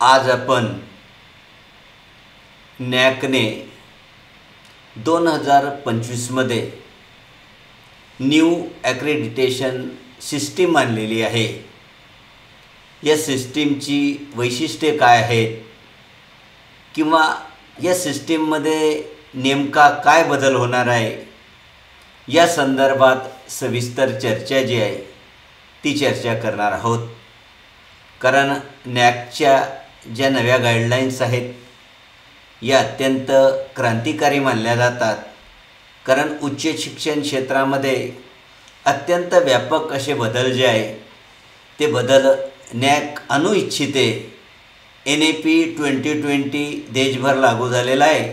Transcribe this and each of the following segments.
आज आपण नॅकने 2025 मध्ये न्यू ॲक्रेडिटेशन सिस्टीम आणलेली आहे। या सिस्टीमची वैशिष्ट्ये काय आहेत किंवा या सिस्टीममध्ये नेमका काय बदल होणार आहे या संदर्भात सविस्तर चर्चा जी आहे ती चर्चा करणार आहोत। कारण नॅकच्या ज्या नव्या गाईडलाईन्स आहेत या अत्यंत क्रांतिकारी मानल्या जातात। कारण उच्च शिक्षण क्षेत्रामध्ये अत्यंत व्यापक असे बदल जे आहे ते बदल नॅक आणू इच्छिते। NAP 2020 देशभर लागू झालेला आहे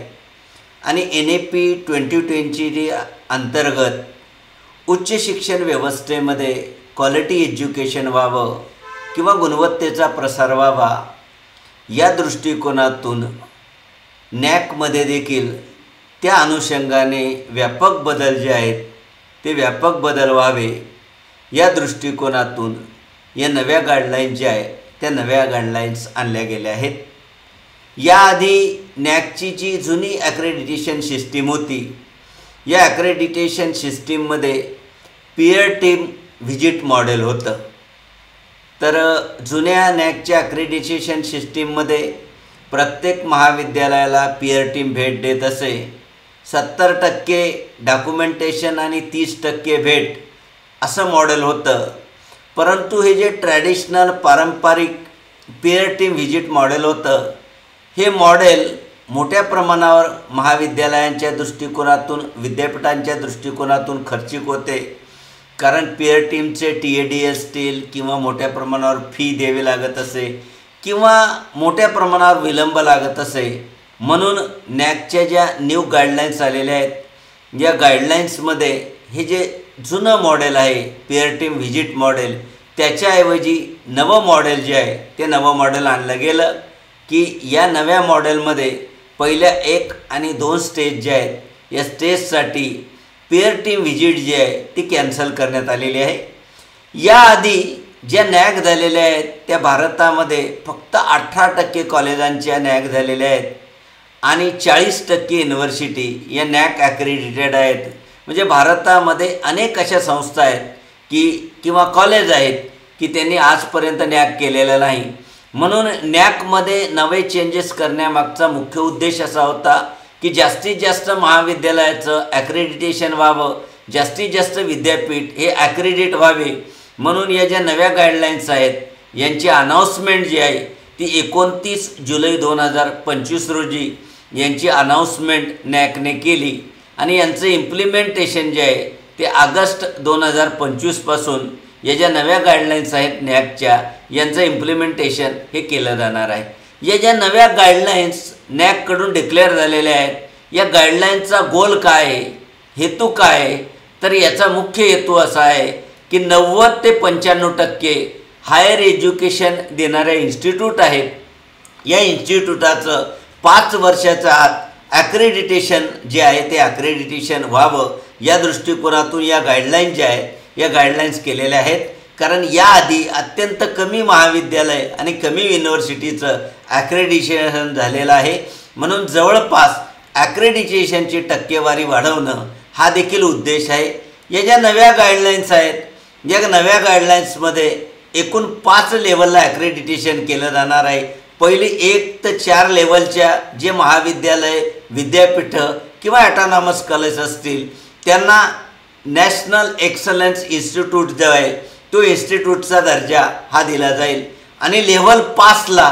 आणि NAP 2020 अंतर्गत उच्च शिक्षण व्यवस्थेमध्ये क्वालिटी एज्युकेशन व्हावं किंवा गुणवत्तेचा प्रसार व्हावा या दृष्टिकोनातून नॅकमध्ये देखील त्या अनुषंगाने व्यापक बदल जे आहेत ते व्यापक बदल व्हावे या दृष्टिकोनातून या नव्या गाईडलाईन्स ज्या आहेत त्या नव्या गाईडलाईन्स आणल्या गेल्या आहेत। याआधी नॅकची जी जुनी ॲक्रेडिटेशन सिस्टीम होती या ॲक्रेडिटेशन सिस्टीममध्ये पीअर टीम व्हिजिट मॉडेल होतं। तर जुन्या नॅकच्या ॲक्रेडिटेशन सिस्टीममध्ये प्रत्येक महाविद्यालयाला पीअर टीम भेट देत असे। 70% डॉक्युमेंटेशन आणि 30% भेट असं मॉडेल होतं। परंतु हे जे ट्रॅडिशनल पारंपरिक पीअर टीम व्हिजिट मॉडेल होतं हे मॉडेल मोठ्या प्रमाणावर महाविद्यालयांच्या दृष्टिकोनातून विद्यापीठांच्या दृष्टिकोनातून खर्चिक होते। कारण पीअर टीमचे TAD असतील किंवा मोठ्या प्रमाणावर फी द्यावी लागत असे किंवा मोठ्या प्रमाणावर विलंब लागत असे। म्हणून नॅकच्या ज्या न्यू गाईडलाईन्स आलेल्या आहेत या गाईडलाईन्समध्ये हे जे जुनं मॉडेल आहे पीअर टीम व्हिजिट मॉडेल त्याच्याऐवजी नवं मॉडेल जे आहे ते नवं मॉडेल आणलं गेलं की या नव्या मॉडेलमध्ये पहिल्या 1 आणि 2 स्टेज जे आहेत या स्टेजसाठी पीअर टीम व्हिजिट जी आहे ती कॅन्सल करण्यात आलेली आहे। याआधी ज्या नॅक झालेल्या आहेत त्या भारतामध्ये फक्त 18% कॉलेजांच्या नॅक झालेल्या आहेत आणि 40% युनिव्हर्सिटी या नॅक ॲक्रेडिटेड आहेत। म्हणजे भारतामध्ये अनेक अशा संस्था आहेत की किंवा कॉलेज आहेत की त्यांनी आजपर्यंत नॅक केलेलं नाही। म्हणून नॅकमध्ये नवे चेंजेस करण्यामागचा मुख्य उद्देश असा होता की जास्तीत जास्त महाविद्यालयाचं ॲक्रेडिटेशन व्हावं, जास्तीत जास्त विद्यापीठ हे ॲक्रेडिट व्हावे। म्हणून या ज्या नव्या गाईडलाईन्स आहेत यांची अनाऊन्समेंट जी आहे ती 29 जुलै 2025 रोजी यांची अनाऊन्समेंट नॅकने केली आणि यांचं इम्प्लिमेंटेशन जे आहे ते ऑगस्ट 2025 पासून या ज्या नव्या गाईडलाईन्स आहेत नॅकच्या यांचं इम्प्लिमेंटेशन हे केलं जाणार आहे। या ज्या नव्या गाईडलाईन्स नॅककडून डिक्लेअर झालेल्या आहेत या गाईडलाईन्सचा गोल काय आहे, हेतू काय आहे, तर याचा मुख्य हेतू असा आहे की 90 ते 95% हायर एज्युकेशन देणाऱ्या इन्स्टिट्यूट आहेत या इन्स्टिट्यूटाचं 5 वर्षाच्या आत ॲक्रेडिटेशन जे आहे ते ॲक्रेडिटेशन व्हावं या दृष्टिकोनातून या गाईडलाईन्स ज्या आहेत या गाईडलाईन्स केलेल्या आहेत। कारण याआधी अत्यंत कमी महाविद्यालय आणि कमी युनिव्हर्सिटीचं ॲक्रेडिटेशन झालेलं आहे। म्हणून जवळपास ॲक्रेडिटेशनची टक्केवारी वाढवणं हा देखील उद्देश आहे। या ज्या नव्या गाईडलाईन्स आहेत या नव्या गाईडलाईन्समध्ये एकूण 5 लेवलला ॲक्रेडिटेशन केलं जाणार आहे। पहिली 1 ते 4 लेवलच्या जे महाविद्यालय विद्यापीठं किंवा ॲटॉनॉमस कॉलेज असतील त्यांना नॅशनल एक्सलन्स इन्स्टिट्यूट जो आहे तो इन्स्टिट्यूटचा दर्जा हा दिला जाईल। आणि लेव्हल 5ला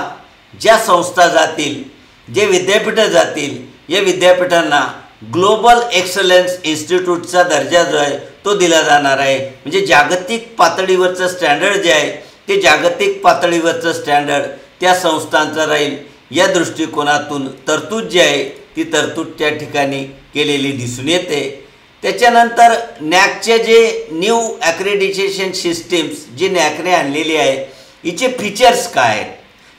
ज्या संस्था जातील जे विद्यापीठं जातील या विद्यापीठांना ग्लोबल एक्सलन्स इन्स्टिट्यूटचा दर्जा जो आहे तो दिला जाणार आहे। म्हणजे जागतिक पातळीवरचं स्टँडर्ड जे आहे ते जागतिक पातळीवरचं स्टँडर्ड त्या संस्थांचं राहील या दृष्टिकोनातून तरतूद जी आहे ती तरतूद त्या ठिकाणी केलेली दिसून येते। त्याच्यानंतर नॅकचे जे न्यू ॲक्रेडिटेशन सिस्टीम्स जी नॅकने आणलेली आहे हिचे फीचर्स काय आहेत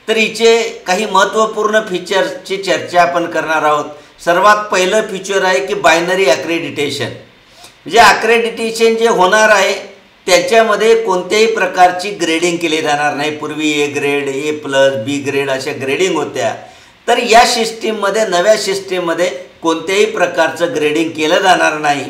तर हिचे काही महत्त्वपूर्ण फीचर्सची चर्चा आपण करणार आहोत। सर्वात पहिलं फीचर आहे की बायनरी ॲक्रेडिटेशन। म्हणजे ॲक्रेडिटेशन जे होणार आहे त्याच्यामध्ये कोणत्याही प्रकारची ग्रेडिंग केली जाणार नाही. पूर्वी A grade, A+, B grade अशा ग्रेडिंग होत्या. तर या सिस्टीममध्ये, नव्या सिस्टीममध्ये कोणत्याही प्रकारचं ग्रेडिंग केलं जाणार नाही.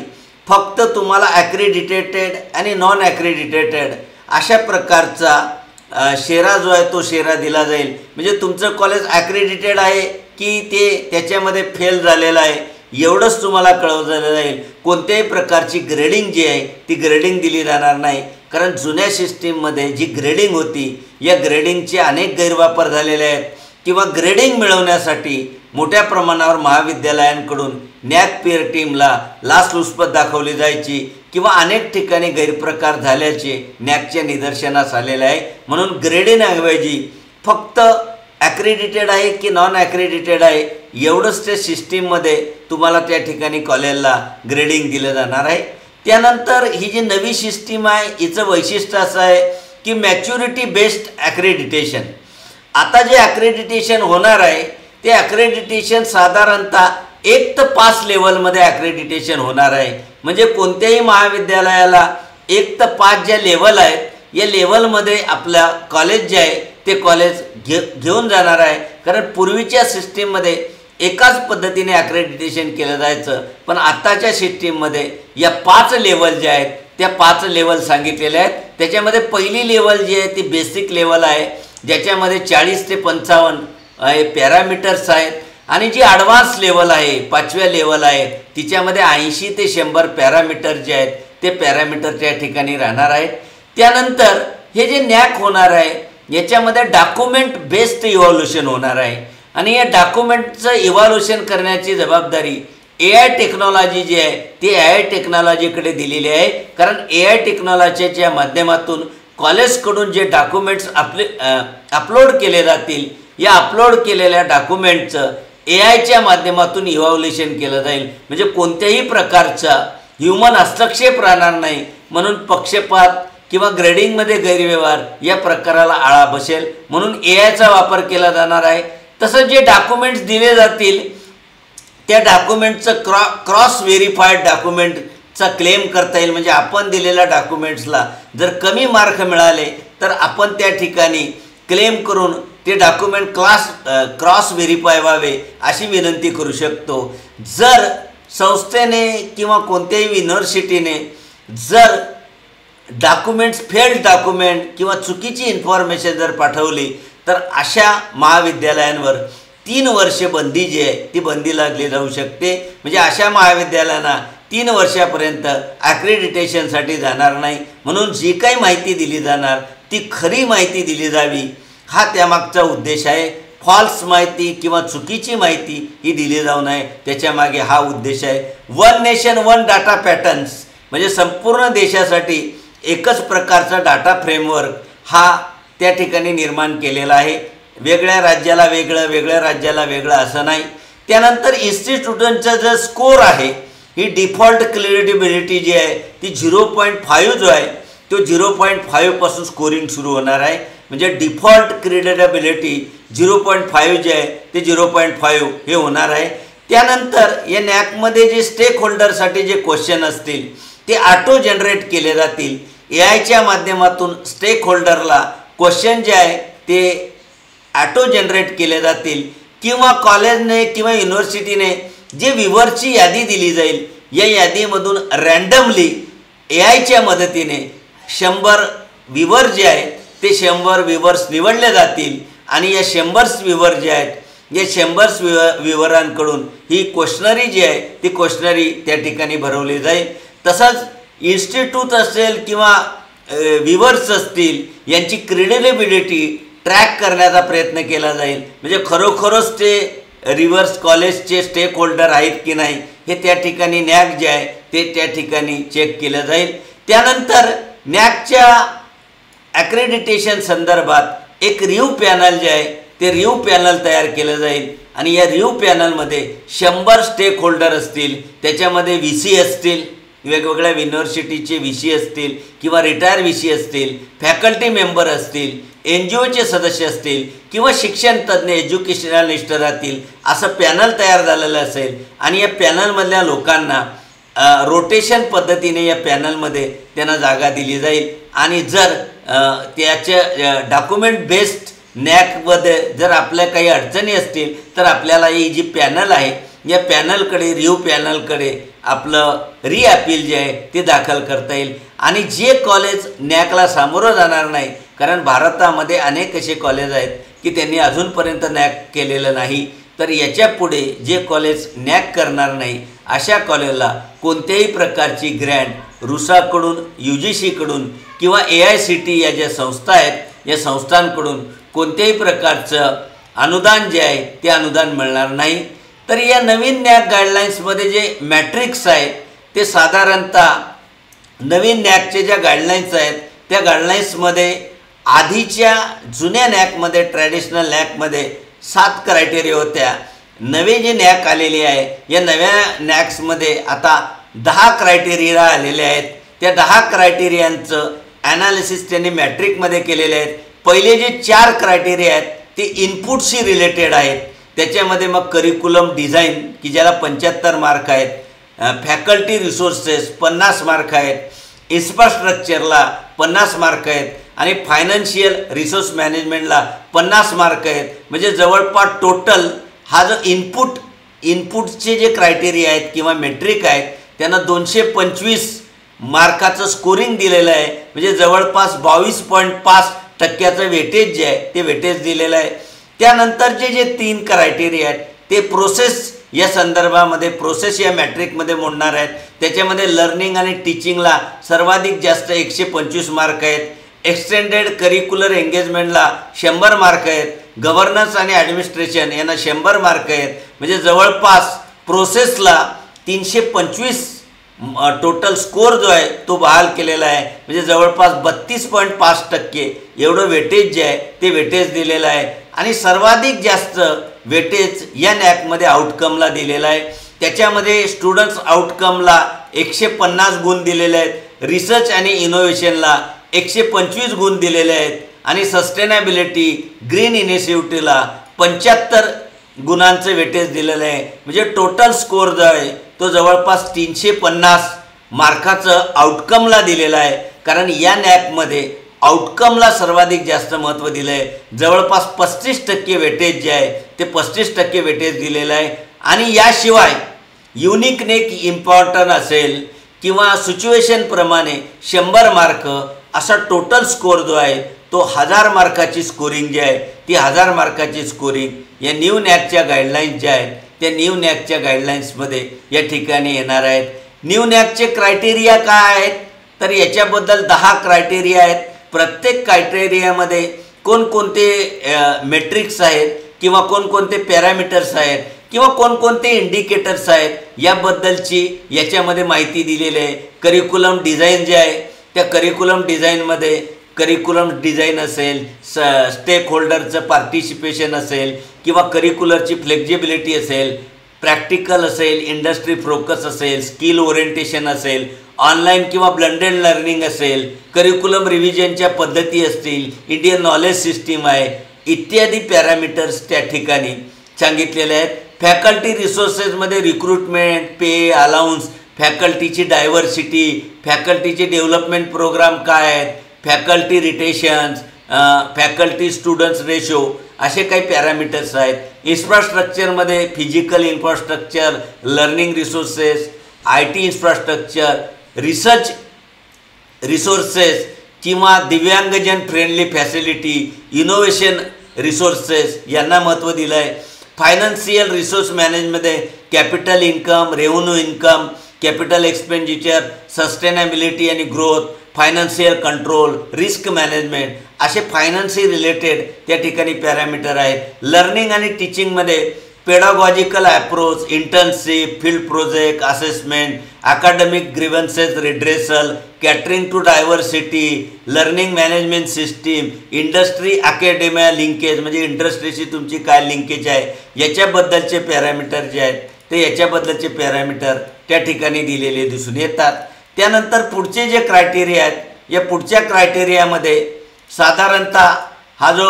फक्त तुम्हाला ॲक्रेडिटेटेड आणि नॉन ॲक्रेडिटेटेड अशा प्रकारचा शेरा जो आहे तो शेरा दिला जाईल. म्हणजे तुमचं कॉलेज ॲक्रेडिटेड आहे की ते त्याच्यामध्ये फेल झालेलं आहे एवढंच तुम्हाला कळवलं जाईल. कोणत्याही प्रकारची ग्रेडिंग जी आहे ती ग्रेडिंग दिली जाणार नाही. कारण जुन्या सिस्टीममध्ये जी ग्रेडिंग होती, या ग्रेडिंगचे अनेक गैरवापर झालेले आहेत किंवा ग्रेडिंग मिळवण्यासाठी मोठ्या प्रमाणावर महाविद्यालयांकडून नॅक पेअर टीमला लाचलुचपत दाखवली जायची किंवा अनेक ठिकाणी गैरप्रकार झाल्याचे नॅकच्या निदर्शनास आलेले आहे. म्हणून ग्रेडिंगऐवजी फक्त ॲक्रेडिटेड आहे की नॉन ॲक्रेडिटेड आहे एवढंच त्या सिस्टीममध्ये तुम्हाला त्या ठिकाणी कॉलेजला ग्रेडिंग दिलं जाणार आहे. त्यानंतर ही जी नवी सिस्टीम आहे हिचं वैशिष्ट्य असं आहे की मॅच्युरिटी बेस्ड ॲक्रेडिटेशन. आता जे ॲक्रेडिटेशन होणार आहे ते ॲक्रेडिटेशन साधारणतः 1 ते 5 लेवलमध्ये ॲक्रेडिटेशन होणार आहे. म्हणजे कोणत्याही महाविद्यालयाला 1 ते 5 ज्या लेवल आहेत या लेवलमध्ये आपल्या कॉलेज जे आहे ते कॉलेज घेऊन जाणार आहे. कारण पूर्वीच्या सिस्टीममध्ये एकाच पद्धतीने ॲक्रेडिटेशन केलं जायचं, पण आत्ताच्या सिस्टीममध्ये या 5 लेवल ज्या आहेत त्या 5 लेवल सांगितलेल्या आहेत. त्याच्यामध्ये पहिली लेवल जी आहे ती बेसिक लेवल आहे, ज्याच्यामध्ये 40 ते 55 पॅरामीटर्स आहेत. आणि जी ॲडव्हान्स लेवल आहे, 5व्या लेवल आहे, तिच्यामध्ये 80 ते 100 पॅरामीटर जे आहेत ते पॅरामीटर त्या ठिकाणी राहणार आहेत. त्यानंतर हे जे नॅक होणार आहे याच्यामध्ये डॉक्युमेंट बेस्ड इव्हॉल्युशन होणार आहे. आणि या डॉक्युमेंटचं इव्हॉल्युशन करण्याची जबाबदारी AI टेक्नॉलॉजी जी आहे ती AI टेक्नॉलॉजीकडे दिलेली आहे. कारण AI टेक्नॉलॉजीच्या माध्यमातून कॉलेजकडून जे डॉक्युमेंट्स अपलोड केले जातील, या अपलोड केलेल्या डॉक्युमेंटचं AIच्या माध्यमातून इव्हॉल्युशन केलं जाईल. म्हणजे कोणत्याही प्रकारचा ह्युमन हस्तक्षेप राहणार नाही. म्हणून पक्षपात किंवा ग्रेडिंगमध्ये गैरव्यवहार या प्रकाराला आळा बसेल म्हणून AIचा वापर केला जाणार आहे. तसंच जे डॉक्युमेंट्स दिले जातील त्या डॉक्युमेंटचं क्रॉस व्हेरीफाईड डॉक्युमेंटचा क्लेम करता येईल. म्हणजे आपण दिलेल्या डॉक्युमेंट्सला जर कमी मार्क मिळाले तर आपण त्या ठिकाणी क्लेम करून ते डॉक्युमेंट क्रॉस व्हेरीफाय व्हावे अशी विनंती करू शकतो. जर संस्थेने किंवा कोणत्याही युनिव्हर्सिटीने जर डॉक्युमेंट्स फेल्ड डॉक्युमेंट किंवा चुकीची इन्फॉर्मेशन जर पाठवली तर अशा महाविद्यालयांवर 3 वर्षे बंदी जी आहे ती बंदी लागली जाऊ शकते. म्हणजे अशा महाविद्यालयांना 3 वर्षापर्यंत ॲक्रेडिटेशनसाठी जाणार नाही. म्हणून जी काही माहिती दिली जाणार ती खरी माहिती दिली जावी हा त्यामागचा उद्देश आहे. फॉल्स माहिती किंवा चुकीची माहिती ही दिली जाऊ नये, त्याच्यामागे हा उद्देश आहे. 1 नेशन 1 डाटा पॅटर्न्स म्हणजे संपूर्ण देशासाठी एकच प्रकारचा डाटा फ्रेमवर्क हा त्या ठिकाणी निर्माण केलेला आहे. वेगळ्या राज्याला वेगळं, वेगळ्या राज्याला वेगळं असं नाही. त्यानंतर इन्स्टिट्यूटचा जो स्कोर आहे ही डिफॉल्ट क्रेडिबिलिटी जी आहे ती 0.5 जो आहे तो 0.5 पासून स्कोरिंग सुरू होणार आहे. म्हणजे डिफॉल्ट क्रेडिबिलिटी 0.5 जे आहे ते 0.5 हे होणार आहे. त्यानंतर या नॅकमध्ये जे स्टेक होल्डरसाठी जे क्वेश्चन असतील ते ऑटो जनरेट केले जातील. AIच्या माध्यमातून स्टेक होल्डरला क्वेश्चन जे आहे ते ऑटो जनरेट केले जातील किंवा कॉलेजने किंवा युनिव्हर्सिटीने जे व्ह्यूअरची यादी दिली जाईल या यादीमधून रँडमली AIच्या मदतीने 100 व्ह्यूअर जे आहेत ते 100 व्ह्यूअर्स निवडले जातील आणि या 100 व्ह्यूअर जे आहेत या 100 व्ह्यूअरांकडून ही क्वेश्चनरी जी आहे ती क्वेश्चनरी त्या ठिकाणी भरवली जाईल. तसंच इन्स्टिट्यूट असेल किंवा व्ह्यूअर्स असतील यांची क्रेडिबिलिटी ट्रॅक करण्याचा प्रयत्न केला जाईल. म्हणजे खरोखरच ते रिव्हर्स कॉलेजचे स्टेक होल्डर आहेत की नाही हे त्या ठिकाणी नॅक जे आहे ते त्या ठिकाणी चेक केलं जाईल. त्यानंतर नॅकच्या ॲक्रेडिटेशन संदर्भात एक रिव्ह्यू पॅनल जे आहे ते रिव्ह्यू पॅनल तयार केलं जाईल आणि या रिव्ह्यू पॅनलमध्ये 100 स्टेक होल्डर असतील. त्याच्यामध्ये VC असतील, वेगवेगळ्या युनिव्हर्सिटीचे VC असतील किंवा रिटायर VC असतील, फॅकल्टी मेंबर असतील, NGOचे सदस्य असतील किंवा शिक्षण तज्ज्ञ एज्युकेशनलिस्ट राहतील. असं पॅनल तयार झालेलं असेल आणि या पॅनलमधल्या लोकांना रोटेशन पद्धतीने या पॅनलमध्ये त्यांना जागा दिली जाईल आणि जर त्याच्या डॉक्युमेंट बेस्ड नॅकमध्ये जर आपल्या काही अडचणी असतील तर आपल्याला ही जी पॅनल आहे या पॅनलकडे रिव्ह्यू पॅनलकडे आपलं रिअपील जे आहे ते दाखल करता येईल. आणि जे कॉलेज नॅकला सामोरं जाणार नाही, कारण भारतामध्ये अनेक असे कॉलेज आहेत की त्यांनी अजूनपर्यंत नॅक केलेलं नाही, तर याच्या पुढे जे कॉलेज नॅक करणार नाही अशा कॉलेजला कोणत्याही प्रकारची ग्रँट रुसाकडून UGCकडून किंवा AICTE या ज्या संस्था आहेत या संस्थांकडून कोणत्याही प्रकारचं अनुदान जे आहे ते अनुदान मिळणार नाही. तर या नवीन नॅक गाईडलाईन्समध्ये जे मॅट्रिक्स आहेत ते साधारणतः नवीन नॅकचे ज्या गाईडलाईन्स आहेत त्या गाईडलाईन्समध्ये आधीच्या जुन्या नॅकमध्ये ट्रॅडिशनल नॅकमध्ये 7 क्रायटेरिया होत्या. नवे जे नॅक आलेले आहे या नव्या नॅक्समध्ये आता 10 क्रायटेरिया आलेले आहेत. त्या 10 क्रायटेरियांचं ॲनालिसिस त्यांनी मॅट्रिकमध्ये केलेले आहेत. पहिले जे 4 क्रायटेरिया आहेत ते इनपुटशी रिलेटेड आहेत. त्याच्यामध्ये मग करिक्युलम डिझाईन की ज्याला 75 मार्क आहेत, फॅकल्टी रिसोर्सेस 50 मार्क आहेत, इन्फ्रास्ट्रक्चरला 50 मार्क आहेत आणि फायनान्शियल रिसोर्स मॅनेजमेंटला 50 मार्क आहेत. म्हणजे जवळपास टोटल हा जो इनपुटचे जे क्रायटेरिया आहेत किंवा मेट्रिक आहेत त्यांना 225 मार्काचं स्कोरिंग दिलेलं आहे. म्हणजे जवळपास 22.5% वेटेज जे आहे ते वेटेज दिलेलं आहे. त्यानंतरचे जे 3 क्रायटेरिया आहेत ते प्रोसेस या संदर्भामध्ये प्रोसेस या मॅट्रिकमध्ये मोडणार आहेत. त्याच्यामध्ये लर्निंग आणि टीचिंगला सर्वाधिक जास्त 125 मार्क आहेत. एक्सटेंडेड करिक्युलर एंगेजमेंटला 100 मार्क आहेत. गव्हर्नन्स आणि ॲडमिनिस्ट्रेशन यांना 100 मार्क आहेत. म्हणजे जवळपास प्रोसेसला 325 टोटल स्कोर जो आहे तो बहाल केलेला आहे. म्हणजे जवळपास 32.5% एवढं वेटेज जे आहे ते वेटेज दिलेलं आहे. आणि सर्वाधिक जास्त वेटेज या नॅकमध्ये आउटकमला दिलेला आहे. त्याच्यामध्ये स्टुडंट्स आउटकमला 150 गुण दिलेले आहेत, रिसर्च आणि इनोव्हेशनला 125 गुण दिलेले आहेत आणि सस्टेनेबिलिटी ग्रीन इनिशिएटिव्हला 75 गुणांचं वेटेज दिलेलं आहे. म्हणजे टोटल स्कोर जो आहे तो जवळपास 350 मार्काचं आउटकमला दिलेला आहे. कारण या नॅकमध्ये आउटकमला सर्वाधिक जास्त महत्त्व दिलं आहे. जवळपास 35% वेटेज जे आहे ते 35% वेटेज दिलेलं आहे. आणि याशिवाय युनिक नेक इम्पॉर्टंट असेल किंवा सिच्युएशनप्रमाणे 100 मार्क असा टोटल स्कोर जो आहे तो 1000 मार्काची स्कोरिंग जी आहे ती 1000 मार्काची स्कोरिंग या न्यू नॅकच्या गाईडलाईन्स ज्या आहेत त्या न्यू नॅकच्या गाईडलाईन्समध्ये या ठिकाणी येणार आहेत. न्यू नॅकचे क्रायटेरिया काय आहेत तर याच्याबद्दल 10 क्रायटेरिया आहेत. प्रत्येक क्रायटेरियामध्ये कोणकोणते मेट्रिक्स आहेत किंवा कोणकोणते पॅरामीटर्स आहेत किंवा कोणकोणते इंडिकेटर्स आहेत याबद्दलची याच्यामध्ये माहिती दिलेली आहे. करिक्युलम डिझाईन जे आहे त्या करिक्युलम डिझाईनमध्ये करिक्युलम डिझाईन असेल, स्टेक होल्डरचं पार्टिसिपेशन असेल किंवा करिक्युलरची फ्लेक्झिबिलिटी असेल, प्रॅक्टिकल असेल, इंडस्ट्री फोकस असेल, स्किल ओरिएंटेशन असेल, ऑनलाईन किंवा ब्लेंडेड लर्निंग असेल, करिक्युलम रिव्हिजनच्या पद्धती असतील, इंडियन नॉलेज सिस्टीम आहे इत्यादी पॅरामीटर्स त्या ठिकाणी सांगितलेले आहेत. फॅकल्टी रिसोर्सेसमध्ये रिक्रुटमेंट, पे, अलाउन्स, फॅकल्टीची डायव्हर्सिटी, फॅकल्टीचे डेव्हलपमेंट प्रोग्राम काय आहेत, faculty retentions, faculty students ratio असे काही पॅरामीटर्स आहेत. इन्फ्रास्ट्रक्चरमध्ये physical infrastructure, learning resources, IT infrastructure, research resources किंवा दिव्यांगजन फ्रेंडली फॅसिलिटी, इनोव्हेशन रिसोर्सेस यांना महत्त्व दिलं आहे. फायनान्शियल रिसोर्स मॅनेजमध्ये capital income, revenue income, capital expenditure, sustainability आणि growth, financial control, risk management असे फायनान्सशी रिलेटेड त्या ठिकाणी पॅरामीटर आहेत. लर्निंग आणि टीचिंगमध्ये pedagogical approach, internship, field project, assessment, academic grievances redressal, catering to diversity, learning management system, industry academia linkage म्हणजे इंडस्ट्रीशी तुमची काय लिंकेज आहे याच्याबद्दलचे पॅरामीटर जे आहेत ते याच्याबद्दलचे पॅरामीटर त्या ठिकाणी दिलेले दिसून येतात. त्यानंतर पुढचे जे क्रायटेरिया आहेत या पुढच्या क्रायटेरियामध्ये साधारणतः हा जो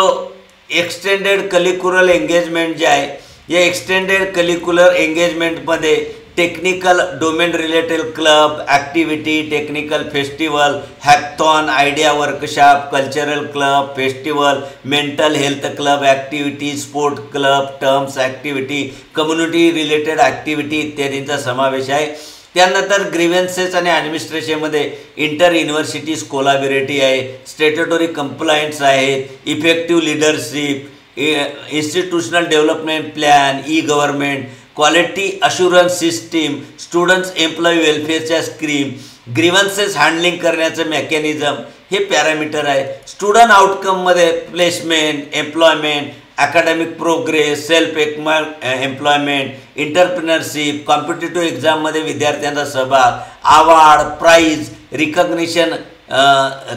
एक्सटेंडेड करिक्युलर एंगेजमेंट जे आहे या एक्सटेंडेड करिक्युलर एंगेजमेंटमध्ये technical domain related club activity, technical festival, hackathon, idea workshop, cultural club festival, mental health club activity, sport club, terms activity, community related activity इत्यादींचा समावेश आहे. त्यानंतर ग्रीव्हन्सेस आणि ॲडमिनिस्ट्रेशनमध्ये इंटर युनिव्हर्सिटीज कोलॅबोरेटी आहे, स्टॅट्युटरी कंप्लायन्स आहेत, effective leadership, institutional development plan, e government, quality assurance system, students employee वेलफेअरच्या scheme, grievances handling करण्याचं mechanism हे पॅरामीटर आहे. स्टुडंट आउटकममध्ये placement, employment, academic progress, self employment, entrepreneurship, competitive एक्झाममध्ये विद्यार्थ्यांचा सहभाग, award, prize, recognition,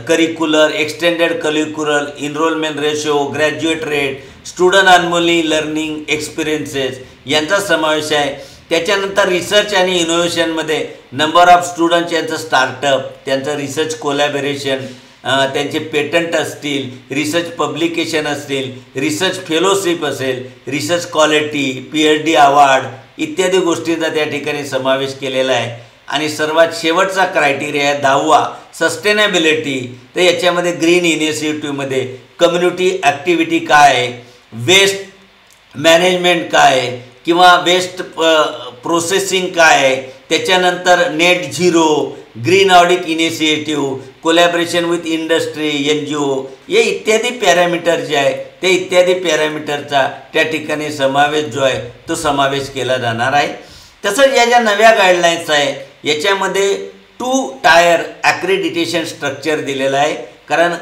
curricular, extended curricular, enrolment ratio, graduate rate, student anomaly learning experiences यांचा समावेश आहे. त्याच्यानंतर रिसर्च आणि इनोव्हेशनमध्ये नंबर ऑफ स्टुडंट्स यांचं स्टार्टअप, त्यांचं रिसर्च कोलॅबोरेशन, त्यांचे पेटंट असतील, रिसर्च पब्लिकेशन असतील, रिसर्च फेलोशिप असेल, रिसर्च क्वालिटी, PhD अवॉर्ड इत्यादी गोष्टींचा त्या ठिकाणी समावेश केलेला आहे. आणि सर्वात शेवटचा क्रायटेरिया आहे 10वा सस्टेनेबिलिटी. तर याच्यामध्ये ग्रीन इनिशिएटिव्हमध्ये कम्युनिटी ॲक्टिव्हिटी काय आहे, वेस्ट मॅनेजमेंट काय आहे किंवा वेस्ट प्रोसेसिंग काय आहे, त्याच्यानंतर net zero, green audit initiative, collaboration with industry, NGO हे इत्यादी पॅरामीटर जे आहे ते इत्यादी पॅरामीटरचा त्या ठिकाणी समावेश जो आहे तो समावेश केला जाणार आहे. तसंच या ज्या नव्या गाईडलाईन्स आहे याच्यामध्ये 2 टायर ॲक्रेडिटेशन स्ट्रक्चर दिलेलं आहे. कारण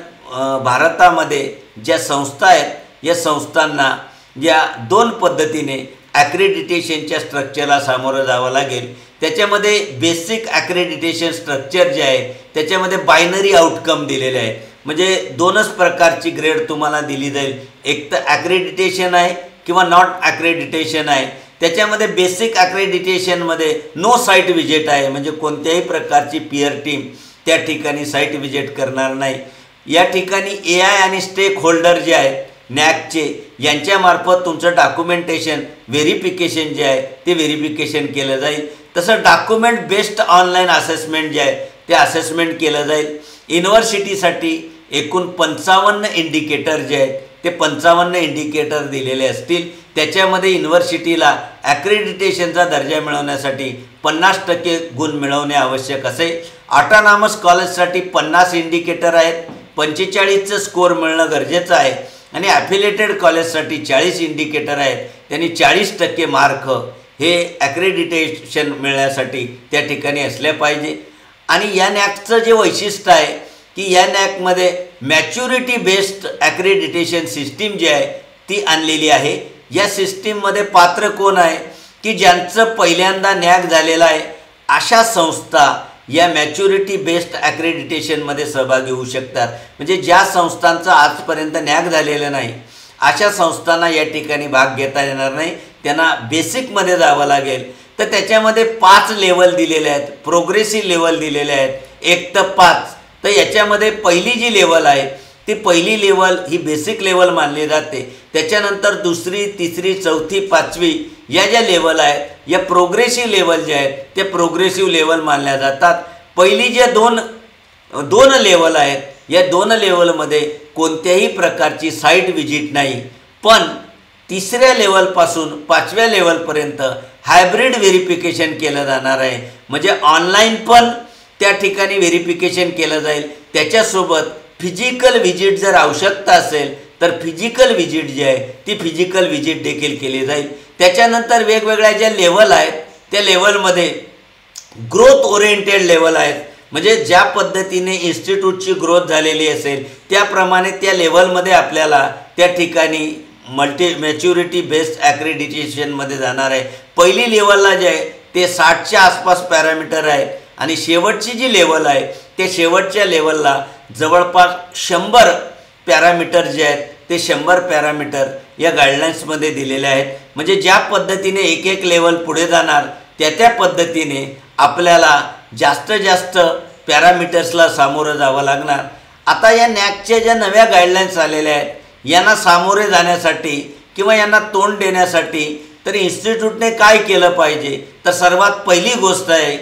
भारतामध्ये ज्या संस्था आहेत या संस्थांना या 2 पद्धतीने ॲक्रेडिटेशनच्या स्ट्रक्चरला सामोरं जावं लागेल. त्याच्यामध्ये बेसिक ॲक्रेडिटेशन स्ट्रक्चर जे आहे त्याच्यामध्ये बायनरी आउटकम दिलेले आहे. म्हणजे 2च प्रकारची ग्रेड तुम्हाला दिली जाईल, एक तर ॲक्रेडिटेशन आहे किंवा नॉट ॲक्रेडिटेशन आहे. त्याच्यामध्ये बेसिक ॲक्रेडिटेशनमध्ये नो साईट विजिट आहे, म्हणजे कोणत्याही प्रकारची पीअर टीम त्या ठिकाणी साईट विजिट करणार नाही. या ठिकाणी AI आणि स्टेक होल्डर जे आहेत नॅकचे यांच्यामार्फत तुमचं डॉक्युमेंटेशन व्हेरिफिकेशन जे आहे ते व्हेरिफिकेशन केलं जाईल. तसं डॉक्युमेंट बेस्ड ऑनलाईन असेसमेंट जे आहे ते असेसमेंट केलं जाईल. युनिव्हर्सिटीसाठी एकूण 55 इंडिकेटर जे आहेत ते 55 इंडिकेटर दिलेले असतील. त्याच्यामध्ये युनिव्हर्सिटीला ॲक्रेडिटेशनचा दर्जा मिळवण्यासाठी 50% गुण मिळवणे आवश्यक असेल. ऑटोनॉमस कॉलेजसाठी 50 इंडिकेटर आहेत, 45चं स्कोअर मिळणं गरजेचं आहे. आणि ॲफिलेटेड कॉलेजसाठी 40 इंडिकेटर आहेत, त्यांनी 40% मार्क हे ॲक्रेडिटेशन मिळण्यासाठी त्या ठिकाणी असले पाहिजे. आणि या नॅकचं जे वैशिष्ट्य आहे की या नॅकमध्ये मॅच्युरिटी बेस्ड ॲक्रेडिटेशन सिस्टीम जी आहे ती आणलेली आहे. या सिस्टीममध्ये पात्र कोण आहे की ज्यांचं पहिल्यांदा नॅक झालेलं आहे अशा संस्था या मॅच्युरिटी बेस्ड ॲक्रेडिटेशनमध्ये सहभागी होऊ शकतात. म्हणजे ज्या संस्थांचं आजपर्यंत नॅक झालेलं नाही अशा संस्थांना या ठिकाणी भाग घेता येणार नाही, त्यांना बेसिकमध्ये जावं लागेल. तर त्याच्यामध्ये 5 लेवल दिलेले आहेत, प्रोग्रेसिव्ह लेवल दिलेले आहेत 1 ते 5. तर याच्यामध्ये पहिली जी लेवल आहे ती पहिली लेवल ही बेसिक लेवल मानली जाते. त्याच्यानंतर 2री, 3री, 4थी, 5वी या ज्या लेवल आहेत या प्रोग्रेसिव्ह लेवल जे आहेत ते प्रोग्रेसिव्ह लेवल मानल्या जातात. पहिली जे दोन लेवल आहेत या 2 लेवलमध्ये कोणत्याही प्रकारची साईट व्हिजिट नाही, पण 3ऱ्या लेवलपासून 5व्या लेवलपर्यंत हायब्रिड व्हेरिफिकेशन केलं जाणार आहे. म्हणजे ऑनलाईन पण त्या ठिकाणी व्हेरिफिकेशन केलं जाईल, त्याच्यासोबत फिजिकल व्हिजिट जर आवश्यकता असेल तर फिजिकल व्हिजिट जी आहे ती फिजिकल व्हिजिट देखील केली जाईल. त्याच्यानंतर वेगवेगळ्या ज्या लेवल आहेत त्या लेवलमध्ये ग्रोथ ओरिएंटेड लेवल आहेत. म्हणजे ज्या पद्धतीने इन्स्टिट्यूटची ग्रोथ झालेली असेल त्याप्रमाणे त्या लेवलमध्ये आपल्याला त्या ठिकाणी मॅच्युरिटी बेस्ड ॲक्रेडिटेशनमध्ये जाणार आहे. पहिली लेवलला जे आहे ते 60च्या आसपास पॅरामीटर आहेत आणि शेवटची जी लेवल आहे त्या शेवटच्या लेवलला जवळपास 100 पॅरामीटर जे आहेत ते 100 पॅरामीटर या गाईडलाईन्समध्ये दिलेले आहेत. म्हणजे ज्या पद्धतीने एक लेवल पुढे जाणार त्या पद्धतीने आपल्याला जास्त पॅरामीटर्सला सामोरं जावं लागणार. आता या नॅकच्या ज्या नव्या गाईडलाईन्स आलेल्या आहेत यांना सामोरे जाण्यासाठी किंवा यांना तोंड देण्यासाठी तर इन्स्टिट्यूटने काय केलं पाहिजे, तर सर्वात पहिली गोष्ट आहे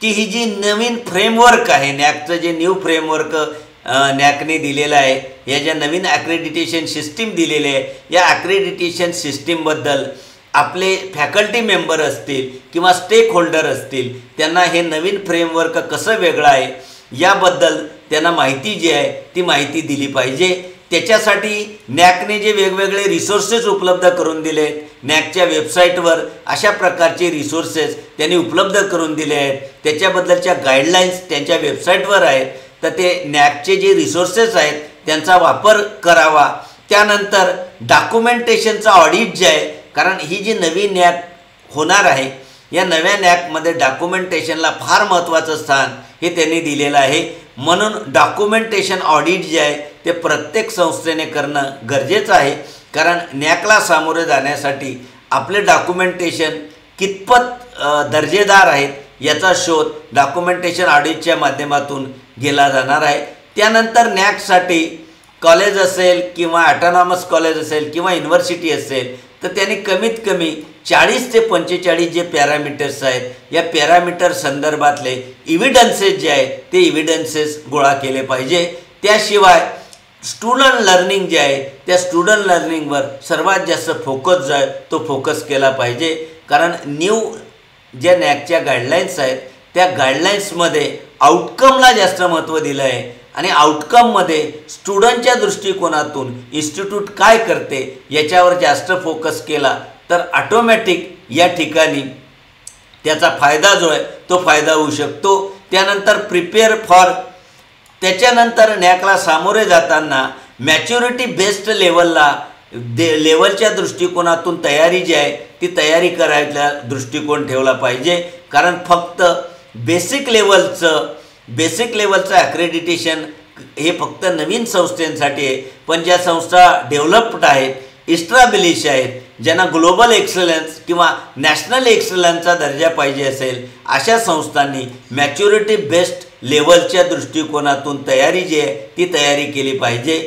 की ही जी नवीन फ्रेमवर्क आहे, नॅकचं जे न्यू फ्रेमवर्क नॅकने दिलेलं आहे, या ज्या नवीन ॲक्रेडिटेशन सिस्टीम दिलेली आहे, या ॲक्रेडिटेशन सिस्टीमबद्दल आपले फॅकल्टी मेंबर असतील किंवा स्टेक होल्डर असतील, त्यांना हे नवीन फ्रेमवर्क कसं वेगळं आहे याबद्दल त्यांना माहिती जी आहे ती माहिती दिली पाहिजे। त्याच्यासाठी नॅकने जे वेगवेगळे रिसोर्सेस उपलब्ध करून दिले, नॅकच्या वेबसाईटवर अशा प्रकारचे रिसोर्सेस त्यांनी उपलब्ध करून दिले आहेत, त्याच्याबद्दलच्या गाईडलाईन्स त्यांच्या वेबसाईटवर आहेत। तर ते नॅकचे जे रिसोर्सेस आहेत त्यांचा वापर करावा। त्यानंतर डॉक्युमेंटेशनचा ऑडिट जे आहे, कारण ही जी नवी नॅक होणार आहे, या नव्या नॅकमध्ये डॉक्युमेंटेशनला फार महत्त्वाचं स्थान हे त्यांनी दिलेलं आहे। म्हणून डॉक्युमेंटेशन ऑडिट जे आहे ते प्रत्येक संस्थेने करणं गरजेचं आहे, कारण नॅकला सामोरे जाण्यासाठी आपले डॉक्युमेंटेशन कितपत दर्जेदार आहेत याचा शोध डॉक्युमेंटेशन ऑडिटच्या माध्यमातून घेतला जाणार आहे। त्यानंतर नॅकसाठी कॉलेज असेल किंवा ॲटॉनॉमस कॉलेज असेल किंवा युनिव्हर्सिटी असेल, तर त्यांनी कमीत कमी 40 ते 45 जे पॅरामीटर्स आहेत, या पॅरामीटर संदर्भातले इव्हिडन्सेस जे आहेत ते इव्हिडन्सेस गोळा केले पाहिजे। त्याशिवाय स्टुडंट लर्निंग जे आहे त्या स्टुडंट लर्निंगवर सर्वात जास्त फोकस जो आहे तो फोकस केला पाहिजे, कारण न्यू ज्या नॅकच्या गाईडलाईन्स आहेत त्या गाईडलाईन्समध्ये आउटकमला जास्त महत्त्व दिलं आहे आणि आउटकममध्ये स्टुडंटच्या दृष्टिकोनातून इन्स्टिट्यूट काय करते याच्यावर जास्त फोकस केला तर ऑटोमॅटिक या ठिकाणी त्याचा फायदा जो आहे तो फायदा होऊ शकतो। त्यानंतर प्रिपेअर फॉर, त्याच्यानंतर नॅकला सामोरे जाताना मॅच्युरिटी बेस्ड लेवलच्या दृष्टिकोनातून तयारी जी आहे ती तयारी करायचा दृष्टिकोन ठेवला पाहिजे, कारण फक्त बेसिक लेवलचं ॲक्रेडिटेशन हे फक्त नवीन संस्थांसाठी आहे, पण ज्या संस्था डेव्हलप्ड आहेत, इस्टॅब्लिश आहेत, ज्यांना ग्लोबल एक्सलन्स किंवा नॅशनल एक्सलन्सचा दर्जा पाहिजे असेल, अशा संस्थांनी मॅच्युरिटी बेस्ड लेवलच्या दृष्टिकोनातून तयारी जी आहे ती तयारी केली पाहिजे।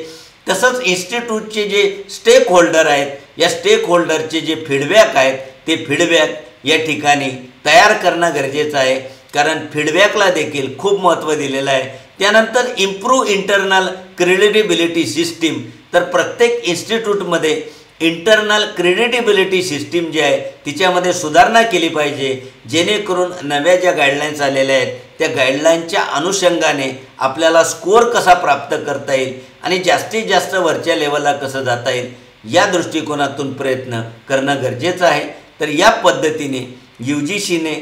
तसंच इन्स्टिट्यूटचे जे स्टेक होल्डर आहेत, या स्टेक होल्डरचे जे फीडबॅक आहेत ते फीडबॅक या ठिकाणी तयार करणं गरजेचं आहे, कारण फीडबॅकला देखील खूप महत्त्व दिलेलं आहे। त्यानंतर इम्प्रूव्ह इंटरनल क्रेडिबिलिटी सिस्टीम, तर प्रत्येक इन्स्टिट्यूटमध्ये इंटरनल क्रेडिबिलिटी सिस्टीम जी आहे तिच्यामध्ये सुधारणा केली पाहिजे, जेणेकरून नव्या ज्या गाईडलाईन्स आलेल्या आहेत त्या गाईडलाईनच्या अनुषंगाने आपल्याला स्कोअर कसा प्राप्त करता येईल आणि जास्तीत जास्त वरच्या लेवलला कसं जाता येईल या दृष्टिकोनातून प्रयत्न करणं गरजेचं आहे। तर या पद्धतीने UGCने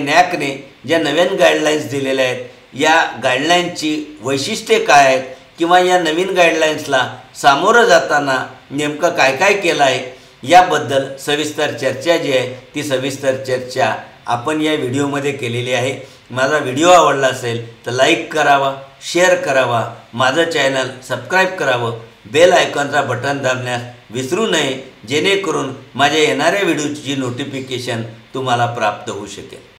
नॅकने ज्या नवीन गाईडलाईन्स दिलेल्या आहेत, या गाईडलाईन्सची वैशिष्ट्ये काय आहेत किंवा या नवीन गाईडलाईन्सला सामोरं जाताना नेमकं काय काय केलं आहे याबद्दल सविस्तर चर्चा जी आहे ती सविस्तर चर्चा आपण या व्हिडिओमध्ये केलेली आहे। माझा व्हिडिओ आवडला असेल तर लाईक करावा, शेअर करावा, माझं चॅनल सबस्क्राईब करावं, बेल आयकॉनचा बटन दाबण्यास विसरू नये, जेणेकरून माझ्या येणाऱ्या व्हिडिओची नोटिफिकेशन तुम्हाला प्राप्त होऊ शकेल।